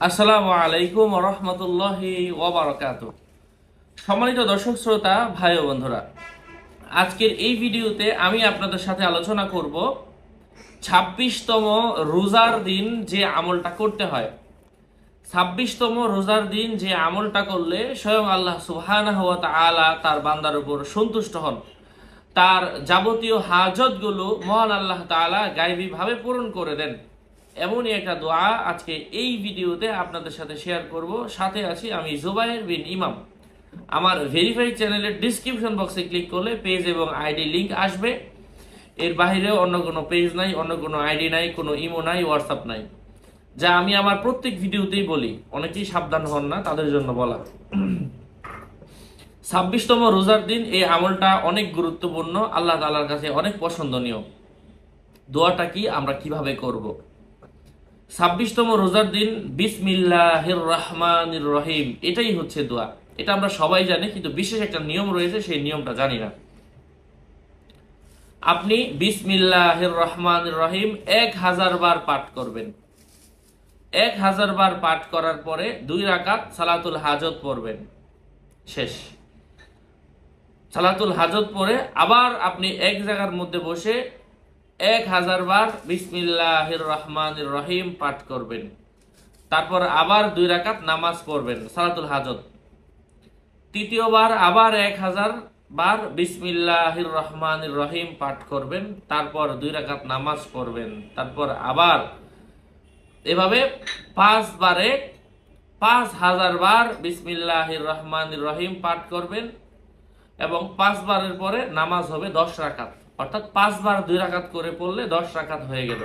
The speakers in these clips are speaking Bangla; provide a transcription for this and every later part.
আসসালামু আলাইকুম ওয়া রাহমাতুল্লাহি ওয়া বারাকাতুহু। সম্মানিত দর্শক শ্রোতা ভাই ও বন্ধুরা, আজকের এই ভিডিওতে আমি আপনাদের সাথে আলোচনা করব ২৬তম রোজার দিন যে আমলটা করতে হয়। ২৬তম রোজার দিন যে আমলটা করলে স্বয়ং আল্লাহ সুবহানাহু ওয়া তাআলা তার বান্দার উপর সন্তুষ্ট হন, তার যাবতীয় হাজতগুলো মহান আল্লাহ তাআলা গায়বীভাবে পূরণ করে দেন। এমনই একটা দোয়া আজকে এই ভিডিওতে আপনাদের সাথে শেয়ার করব। সাথে আছি আমি জুবায়ের বিন ইমাম। আমার ভেরিফাইড চ্যানেলের ডিসক্রিপশন বক্সে ক্লিক করলে পেজ এবং আইডি লিংক আসবে। এর বাইরেও অন্য কোনো পেজ নাই, অন্য কোনো আইডি নাই, কোনো ইমো নাই, হোয়াটসঅ্যাপ নাই, যা আমি আমার প্রত্যেক ভিডিওতেই বলি। অনেকেই সাবধান হন না, তাদের জন্য বলা। ২৬তম রোজার দিন এই আমলটা অনেক গুরুত্বপূর্ণ, আল্লাহ তাআলার কাছে অনেক পছন্দনীয়। দোয়াটা কি, আমরা কিভাবে করব? ২৬তম রোজার দিন বিসমিল্লাহির রহমানির রহিম, এটাই হচ্ছে দোয়া। এটা আমরা সবাই জানি, কিন্তু বিশেষ একটা নিয়ম রয়েছে, সেই নিয়মটা জানি না। আপনি বিসমিল্লাহির রহমানির রহিম ১০০০ বার পাঠ করবেন। ১০০০ বার পাঠ করার পরে ২ রাকাত সালাতুল হাজত পড়বেন। শেষ। সালাতুল হাজত পড়ে আবার আপনি এক জায়গার মধ্যে বসে ১০০০ বার বিসমিল্লাহির রহমানির রহিম পাঠ করবেন। তারপর আবার ২ রাকাত নামাজ পড়বেন সালাতুল হাজত। তৃতীয়বার আবার ১০০০ বার বিসমিল্লাহির রহমানির রহিম পাঠ করবেন। তারপর ২ রাকাত নামাজ পড়বেন। তারপর আবার এভাবে ৫ বারে ৫০০০ বার বিসমিল্লাহির রহমানির রহিম পাঠ করবেন এবং ৫ বারের পরে নামাজ হবে ১০ রাকাত। অর্থাৎ ৫ বার ২ রাকাত করে পড়লে ১০ রাকাত হয়ে গেল।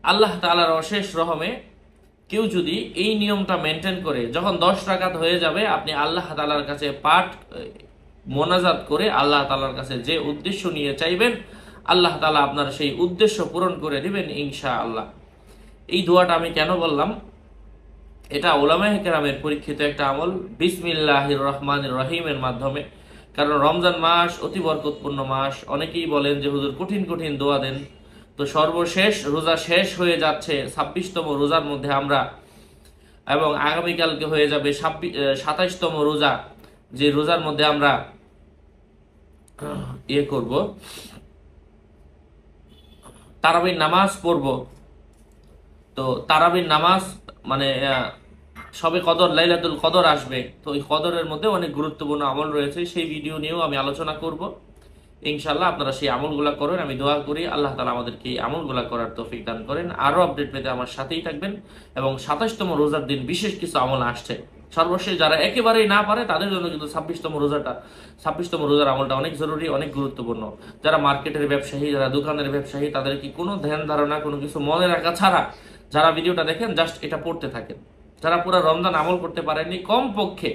আল্লাহ তাআলার অশেষ রহমে কেউ যদি এই নিয়মটা মেনটেন করে, যখন ১০ রাকাত হয়ে যাবে, আপনি আল্লাহ তাআলার কাছে পাঠ মোনাজাত করে আল্লাহ তাআলার কাছে যে উদ্দেশ্য নিয়ে চাইবেন, আল্লাহ তাআলা আপনার সেই উদ্দেশ্য পূরণ করে দিবেন ইনশাআল্লাহ। এই দোয়াটা আমি কেন বললাম? এটা উলামায়ে কেরামের পরীক্ষিত একটা আমল, বিসমিল্লাহির রহমানির রহিমের মাধ্যমে। কারণ রমজান মাস অতি বরকতপূর্ণ মাস। অনেকেই বলেন যে হুজুর কঠিন কঠিন দোয়া দেন, তো সর্বশেষ রোজা শেষ হয়ে যাচ্ছে ২৬তম রোজার মধ্যে আমরা, এবং আগামীকালকে হয়ে যাবে ২৭তম রোজা, যে রোজার মধ্যে আমরা করব, তারাবির নামাজ পড়ব। তো তারাবির নামাজ মানে সবে কদর, লাইলাতুল কদর আসবে। তো ওই কদরের মধ্যে অনেক গুরুত্বপূর্ণ আমল রয়েছে, সেই ভিডিও নিয়েও আমি আলোচনা করব ইনশাআল্লাহ। আপনারা সেই আমলগুলা করেন, আমি দোয়া করি আল্লাহ তাআলা আমাদেরকে এই আমলগুলা করার তৌফিক দান করেন। আরো আপডেট পেতে আমার সাথেই থাকবেন। এবং ২৭তম রোজার দিন বিশেষ কিছু আমল আসছে। সর্বশেষ যারা একেবারেই না পারে তাদের জন্য কিন্তু ২৬তম রোজার আমলটা অনেক জরুরি, অনেক গুরুত্বপূর্ণ। যারা মার্কেটের ব্যবসায়ী, যারা দোকানের ব্যবসায়ী, তাদের কি কোনো ধ্যান ধারণা, কোনো কিছু মনে রাখা ছাড়া যারা ভিডিওটা দেখেন, জাস্ট এটা পড়তে থাকেন। যারা পুরো রমজান আমল করতে পারেননি, কম পক্ষে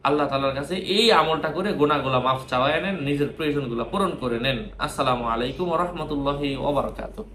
আল্লাহ তাআলার কাছে এই আমলটা করে গুনাহগুলো মাফ চাওয়ায় নেন, নিজের প্রয়োজনগুলো পূরণ করে নেন। আসসালামু আলাইকুম ওয়া রাহমাতুল্লাহি ওয়া বারাকাতুহু।